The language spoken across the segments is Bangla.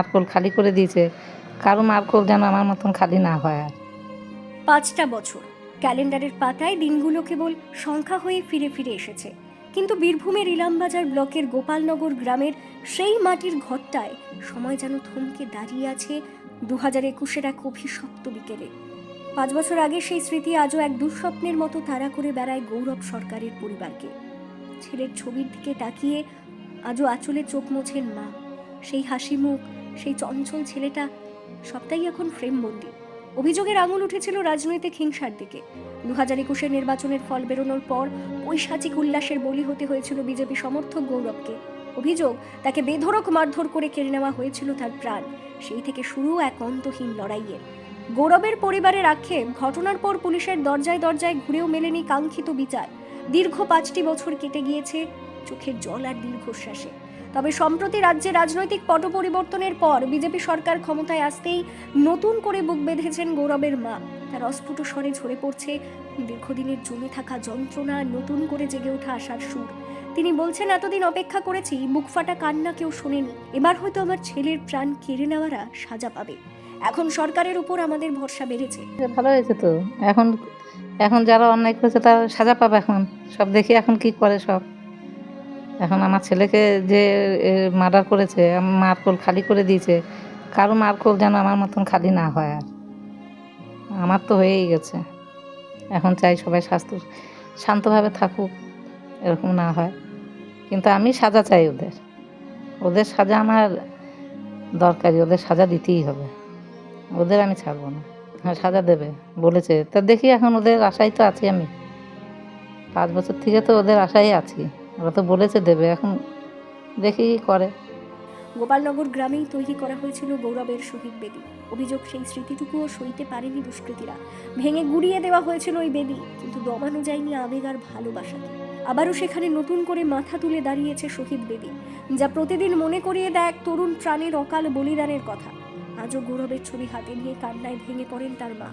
মার্কল খালি করে দিয়েছে, কারো মার্কল যেন আমার মতন খালি না হয়। আর 5টা বছর ক্যালেন্ডারের পাতায় দিনগুলো কেবল সংখ্যা হয়ে ফিরে ফিরে এসেছে, কিন্তু বীরভূমের ইলামবাজার ব্লকের গোপালনগর গ্রামের সেই মাটির ঘরটায় সময় যেন থমকে দাঁড়িয়ে আছে 2021-এর এক অভিশপ্ত বিকেলে। 5 বছর আগে সেই স্মৃতি আজও এক দুঃস্বপ্নের মতো তাড়া করে বেড়ায় গৌরব সরকারের পরিবারকে। ছেলের ছবির দিকে তাকিয়ে আজও আঁচলে চোখ মোছেন মা। সেই হাসি মুখ, সেই চঞ্চল ছেলেটা সবটাই এখন ফ্রেমবন্দি। অভিযোগের আঙুল উঠেছিল রাজনৈতিক হিংসার দিকে। 2021-এর নির্বাচনের ফল বেরোনোর পর পৈশাচিক উল্লাসের বলি হতে হয়েছিল বিজেপি সমর্থক গৌরবকে। অভিযোগ, তাকে বেধড়ক মারধর করে কেড়ে নেওয়া হয়েছিল তার প্রাণ। সেই থেকে শুরু এক অন্তহীন লড়াইয়ের। গৌরবের পরিবারের আক্ষেপ, ঘটনার পর পুলিশের দরজায় দরজায় ঘুরেও মেলেনি কাঙ্ক্ষিত বিচার। দীর্ঘ 5টি বছর কেটে গিয়েছে চোখের জল আর দীর্ঘশ্বাসে। তবে সম্প্রতি রাজ্যে রাজনৈতিক পট পরিবর্তনের পর বিজেপি সরকার ক্ষমতায় আসতেই নতুন করে বুক বেঁধেছেন গৌরবের মা। তার অস্ফুট স্বরে ঝরে পড়ছে দীর্ঘদিনের জমে থাকা যন্ত্রণা, নতুন করে জেগে ওঠা আশার সুর। তিনি বলছেন, এতদিন অপেক্ষা করেছি, বুক ফাটা কান্না কেউ শোনেনি। এবার হয়তো আমার ছেলের প্রাণ কেড়ে নেওয়ারা সাজা পাবে। এখন সরকারের উপর আমাদের ভরসা বেড়েছে। ভালো হয়েছে তো। এখন এখন যারা অন্যায় করেছে তারা সাজা পাবে। এখন সব দেখি এখন কি করে সব। এখন আমার ছেলেকে যে মার্ডার করেছে, মার্কল খালি করে দিয়েছে, কারো মার্কল যেন আমার মতন খালি না হয়। আর আমার তো হয়েই গেছে। এখন চাই সবাই শান্তভাবে থাকুক, এরকম না হয়। কিন্তু আমি সাজা চাই, ওদের সাজা আমার দরকারি, ওদের সাজা দিতেই হবে। ওদের আমি ছাড়বো না। হ্যাঁ, সাজা দেবে বলেছে, তা দেখি। এখন ওদের আশায় তো আছি আমি। 5 বছর থেকে তো ওদের আশায় আছি। ওরা তো বলেছে দেবে, এখন দেখি কি করে। গোপালনগর গ্রামেই তৈরি করা হয়েছিল গৌরবের শহীদ বেদি। অভিযোগ, সেই স্মৃতিটুকুও সইতে পারেনি দুষ্কৃতীরা। ভেঙে গুড়িয়ে দেওয়া হয়েছিল ওই বেদি, কিন্তু দমানো যায়নি আবেগ আর ভালোবাসাকে। আবারও সেখানে নতুন করে মাথা তুলে দাঁড়িয়েছে শহীদ বেদি, যা প্রতিদিন মনে করিয়ে দেয় এক তরুণ প্রাণের অকাল বলিদানের কথা। আজও গৌরবের ছবি হাতে নিয়ে কান্নায় ভেঙে পড়েন তার মা।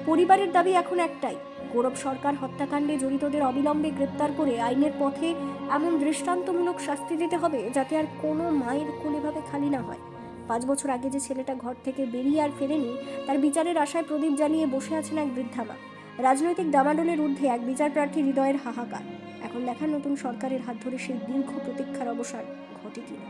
পরিবারের দাবি এখন একটাই, গৌরব সরকার হত্যাকাণ্ডে জড়িতদের অবিলম্বে গ্রেপ্তার করে আইনের পথে এমন দৃষ্টান্তমূলক শাস্তি দিতে হবে যাতে আর কোনো মায়ের কোল এভাবে খালি না হয়। 5 বছর আগে যে ছেলেটা ঘর থেকে বেরিয়ে আর ফেরেনি, তার বিচারের আশায় প্রদীপ জ্বালিয়ে বসে আছেন এক বৃদ্ধা মা। রাজনৈতিক ডামাডোলের ঊর্ধ্বে এক বিচার প্রার্থী হৃদয়ের হাহাকার। এখন দেখা নতুন সরকারের হাত ধরে সেই দীর্ঘ প্রতীক্ষার অবসান ঘটে কিনা।